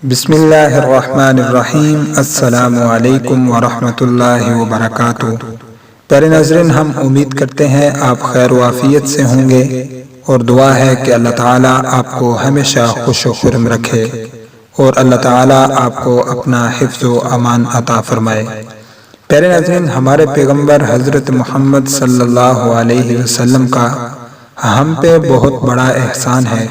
بسم اللہ الرحمن الرحیم۔ السلام علیکم ورحمۃ اللہ وبرکاتہ۔ پیارے ناظرین، ہم امید کرتے ہیں آپ خیر و عافیت سے ہوں گے اور دعا ہے کہ اللہ تعالیٰ آپ کو ہمیشہ خوش و خرم رکھے اور اللہ تعالیٰ آپ کو اپنا حفظ و امان عطا فرمائے۔ پیارے ناظرین، ہمارے پیغمبر حضرت محمد صلی اللہ علیہ وسلم کا ہم پہ بہت بڑا احسان ہے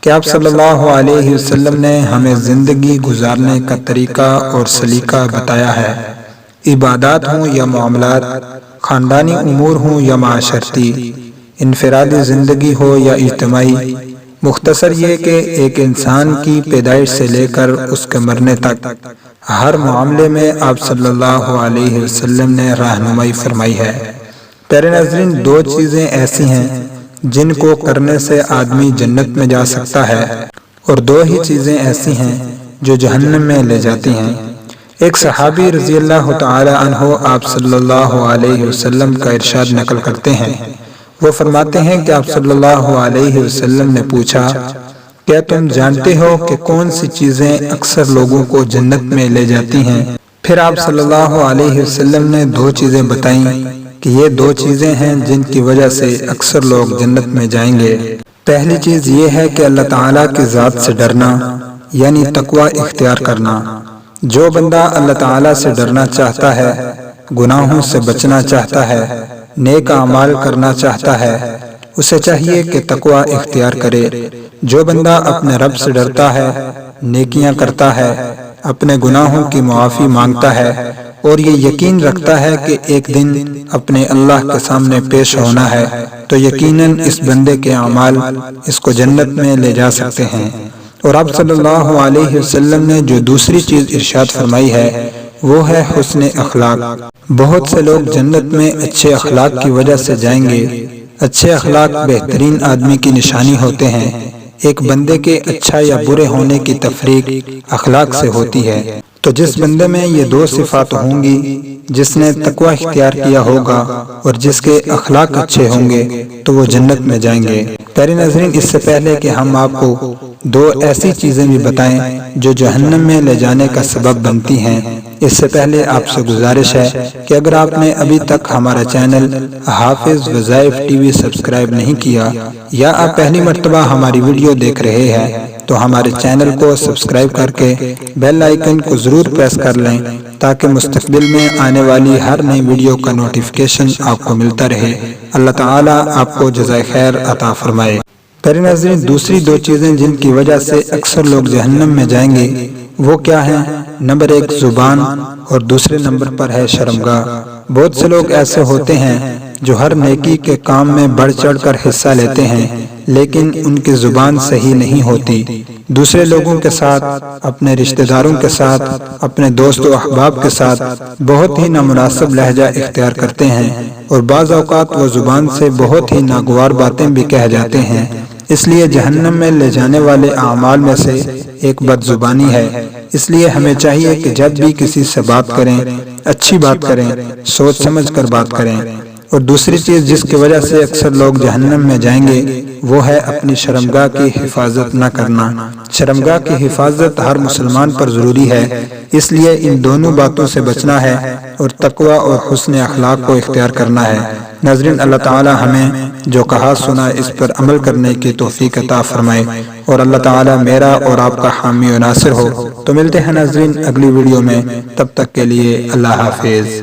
کہ آپ صلی اللہ علیہ وسلم نے ہمیں زندگی گزارنے کا طریقہ اور سلیقہ بتایا ہے۔ عبادات ہوں یا معاملات، خاندانی امور ہوں یا معاشرتی، انفرادی زندگی ہو یا اجتماعی، مختصر یہ کہ ایک انسان کی پیدائش سے لے کر اس کے مرنے تک ہر معاملے میں آپ صلی اللہ علیہ وسلم نے رہنمائی فرمائی ہے۔ پیارے ناظرین، دو چیزیں ایسی ہیں جن کو کرنے سے آدمی جنت میں جا سکتا ہے اور دو ہی چیزیں ایسی ہیں جو جہنم میں لے جاتی ہیں۔ ایک صحابی رضی اللہ تعالی عنہ آپ صلی اللہ علیہ وسلم کا ارشاد نقل کرتے ہیں۔ وہ فرماتے ہیں کہ آپ صلی اللہ علیہ وسلم نے پوچھا، کیا تم جانتے ہو کہ کون سی چیزیں اکثر لوگوں کو جنت میں لے جاتی ہیں؟ پھر آپ صلی اللہ علیہ وسلم نے دو چیزیں بتائیں کہ یہ دو چیزیں ہیں جن کی وجہ سے اکثر لوگ جنت میں جائیں گے۔ پہلی چیز یہ ہے کہ اللہ تعالیٰ کی ذات سے ڈرنا، یعنی تقوی اختیار کرنا۔ جو بندہ اللہ تعالیٰ سے ڈرنا چاہتا ہے، گناہوں سے بچنا چاہتا ہے، نیک اعمال کرنا چاہتا ہے، اسے چاہیے کہ تقوی اختیار کرے۔ جو بندہ اپنے رب سے ڈرتا ہے، نیکیاں کرتا ہے، اپنے گناہوں کی معافی مانگتا ہے اور یہ یقین رکھتا ہے کہ ایک دن اپنے اللہ کے سامنے پیش ہونا ہے، تو یقیناً اس بندے کے اعمال اس کو جنت میں لے جا سکتے ہیں۔ اور آپ صلی اللہ علیہ وسلم نے جو دوسری چیز ارشاد فرمائی ہے وہ ہے حسن اخلاق۔ بہت سے لوگ جنت میں اچھے اخلاق کی وجہ سے جائیں گے۔ اچھے اخلاق بہترین آدمی کی نشانی ہوتے ہیں۔ ایک بندے کے اچھا یا برے ہونے کی تفریق اخلاق سے ہوتی ہے۔ تو جس بندے میں یہ دو صفات ہوں گی، جس نے تقوی اختیار کیا ہوگا اور جس کے اخلاق اچھے ہوں گے، تو وہ جنت میں جائیں گے۔ پیارے ناظرین، اس سے پہلے کہ ہم آپ کو دو ایسی چیزیں بھی بتائیں جو جہنم میں لے جانے کا سبب بنتی ہیں، اس سے پہلے آپ سے گزارش ہے کہ اگر آپ نے ابھی تک ہمارا چینل حافظ وظائف ٹی وی سبسکرائب نہیں کیا یا آپ پہلی مرتبہ ہماری ویڈیو دیکھ رہے ہیں تو ہمارے چینل کو سبسکرائب کر کے بیل آئیکن کو ضرور پریس کر لیں تاکہ مستقبل میں آنے والی ہر نئی ویڈیو کا نوٹیفیکیشن آپ کو ملتا رہے۔ اللہ تعالیٰ آپ کو جزائے خیر عطا فرمائے۔ پیارے ناظرین، دوسری دو چیزیں جن کی وجہ سے اکثر لوگ جہنم میں جائیں گے وہ کیا ہیں؟ نمبر ایک زبان اور دوسرے نمبر پر ہے شرمگاہ۔ بہت سے لوگ ایسے ہوتے ہیں جو ہر نیکی کے کام میں بڑھ چڑھ کر حصہ لیتے ہیں لیکن ان کی زبان صحیح نہیں ہوتی۔ دوسرے لوگوں کے ساتھ، اپنے رشتہ داروں کے ساتھ، اپنے دوست و احباب کے ساتھ بہت ہی نامناسب لہجہ اختیار کرتے ہیں اور بعض اوقات وہ زبان سے بہت ہی ناگوار باتیں بھی کہہ جاتے ہیں۔ اس لیے جہنم میں لے جانے والے اعمال میں سے ایک بد زبانی ہے۔ اس لیے ہمیں چاہیے کہ جب بھی کسی سے بات کریں، اچھی بات کریں، سوچ سمجھ کر بات کریں۔ اور دوسری چیز جس کی وجہ سے اکثر لوگ جہنم میں جائیں گے وہ ہے اپنی شرمگاہ کی حفاظت نہ کرنا۔ شرمگاہ کی حفاظت ہر مسلمان پر ضروری ہے، اس لیے ان دونوں باتوں سے بچنا ہے اور تقوی اور حسن اخلاق کو اختیار کرنا ہے۔ ناظرین، اللہ تعالی ہمیں جو کہا سنا اس پر عمل کرنے کی توفیق عطا فرمائے اور اللہ تعالی میرا اور آپ کا حامی و ناصر ہو۔ تو ملتے ہیں ناظرین اگلی ویڈیو میں، تب تک کے لیے اللہ حافظ۔